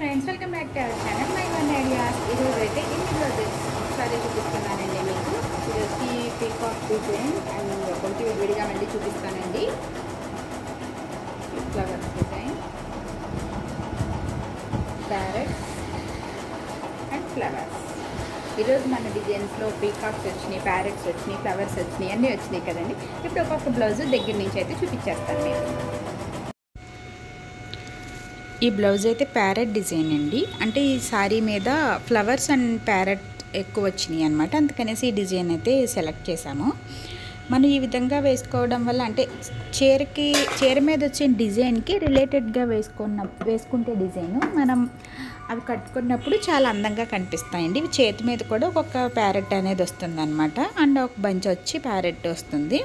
Friends, welcome back to our channel my one ideas. ఈరోజు అయితే ఇన్ని బ్లౌజెస్ ఒకసారి చూపిస్తున్నానండి మీకు. ఇది వచ్చి పీకాక్ డిజైన్ అండ్ ఒకటి విడిగా మళ్ళీ చూపిస్తానండి. Flowers design, parrot and flowers. ఈరోజు మన డిజైన్స్లో పీకాక్స్ వచ్చినాయి, ప్యారెట్స్ వచ్చినాయి, ఫ్లవర్స్ వచ్చినాయి, అన్నీ వచ్చినాయి కదండి. ఇప్పుడు ఒక్కొక్క బ్లౌజ్ దగ్గర నుంచి అయితే చూపించేస్తాను మీకు. ఈ బ్లౌజ్ అయితే ప్యారెట్ డిజైన్ అండి. అంటే ఈ శారీ మీద ఫ్లవర్స్ అండ్ ప్యారెట్ ఎక్కువ వచ్చినాయి అనమాట. అందుకనేసి ఈ డిజైన్ అయితే సెలెక్ట్ చేసాము. మనం ఈ విధంగా వేసుకోవడం వల్ల అంటే చీర మీద వచ్చే డిజైన్కి రిలేటెడ్గా వేసుకుంటే డిజైను మనం అవి కట్టుకున్నప్పుడు చాలా అందంగా కనిపిస్తాయండి. ఇవి చేతి మీద కూడా ఒక్కొక్క ప్యారెట్ అనేది వస్తుంది అనమాట. అండ్ ఒక బంచ్ వచ్చి ప్యారెట్ వస్తుంది,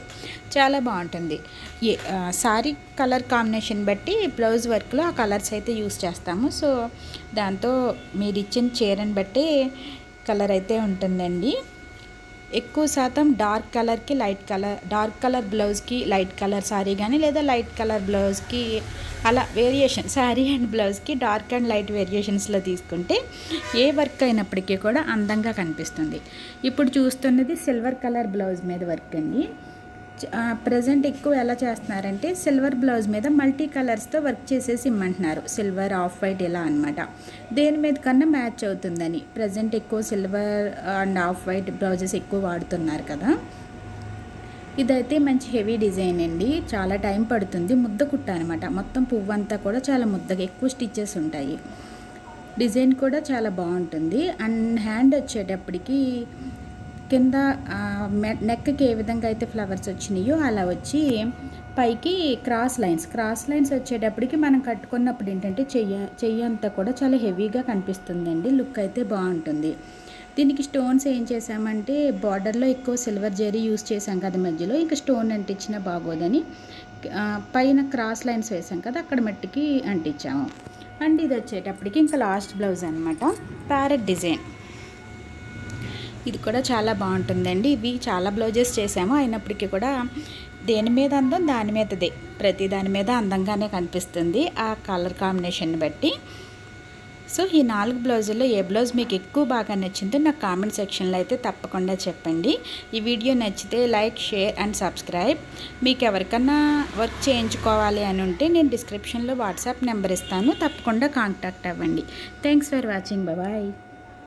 చాలా బాగుంటుంది. సారీ కలర్ కాంబినేషన్ బట్టి బ్లౌజ్ వర్క్లో ఆ కలర్స్ అయితే యూస్ చేస్తాము. సో దాంతో మీరు ఇచ్చిన చీరని బట్టి కలర్ అయితే ఉంటుందండి. ఎక్కువ శాతం డార్క్ కలర్కి డార్క్ కలర్ బ్లౌజ్కి లైట్ కలర్ శారీ కానీ, లేదా లైట్ కలర్ బ్లౌజ్కి అలా వేరియేషన్, శారీ అండ్ బ్లౌజ్కి డార్క్ అండ్ లైట్ వేరియేషన్స్లో తీసుకుంటే ఏ వర్క్ అయినప్పటికీ కూడా అందంగా కనిపిస్తుంది. ఇప్పుడు చూస్తున్నది సిల్వర్ కలర్ బ్లౌజ్ మీద వర్క్ అండి. ప్రజెంట్ ఎక్కువ ఎలా చేస్తున్నారంటే సిల్వర్ బ్లౌజ్ మీద మల్టీ కలర్స్తో వర్క్ చేసేసి ఇమ్మంటున్నారు. సిల్వర్, ఆఫ్ వైట్ ఇలా అనమాట. దేని మీద కన్నా మ్యాచ్ అవుతుందని ప్రజెంట్ ఎక్కువ silver and off white blouses ఎక్కువ వాడుతున్నారు కదా. ఇదైతే మంచి హెవీ డిజైన్ అండి. చాలా టైం పడుతుంది. ముద్ద కుట్ట అనమాట. మొత్తం పువ్వు అంతా కూడా చాలా ముద్దగా ఎక్కువ స్టిచ్చెస్ ఉంటాయి. డిజైన్ కూడా చాలా బాగుంటుంది. అండ్ హ్యాండ్ వచ్చేటప్పటికి కింద నెక్కి ఏ విధంగా అయితే ఫ్లవర్స్ వచ్చినాయో అలా వచ్చి పైకి క్రాస్ లైన్స్ వచ్చేటప్పటికి మనం కట్టుకున్నప్పుడు ఏంటంటే చెయ్యి అంతా కూడా చాలా హెవీగా కనిపిస్తుందండి. లుక్ అయితే బాగుంటుంది. దీనికి స్టోన్స్ ఏం చేసామంటే బార్డర్లో ఎక్కువ సిల్వర్ జరీ యూస్ చేసాం కదా మధ్యలో, ఇంకా స్టోన్ అంటించినా బాగోదని పైన క్రాస్ లైన్స్ వేసాం కదా అక్కడ మట్టికి అంటించాము. అండ్ ఇది వచ్చేటప్పటికి ఇంకా లాస్ట్ బ్లౌజ్ అనమాట, ప్యారెట్ డిజైన్. ఇది కూడా చాలా బాగుంటుందండి. ఇవి చాలా బ్లౌజెస్ చేసాము, అయినప్పటికీ కూడా దేని మీద అందం దాని మీదదే, ప్రతి దాని మీద అందంగానే కనిపిస్తుంది ఆ కలర్ కాంబినేషన్ బట్టి. సో ఈ 4 బ్లౌజుల్లో ఏ బ్లౌజ్ మీకు ఎక్కువ బాగా నచ్చిందో నాకు కామెంట్ సెక్షన్లో అయితే తప్పకుండా చెప్పండి. ఈ వీడియో నచ్చితే లైక్, షేర్ అండ్ సబ్స్క్రైబ్. మీకు ఎవరికన్నా వర్క్ చేయించుకోవాలి అని ఉంటే నేను డిస్క్రిప్షన్లో వాట్సాప్ నెంబర్ ఇస్తాను, తప్పకుండా కాంటాక్ట్ అవ్వండి. Thanks for watching. బాయ్.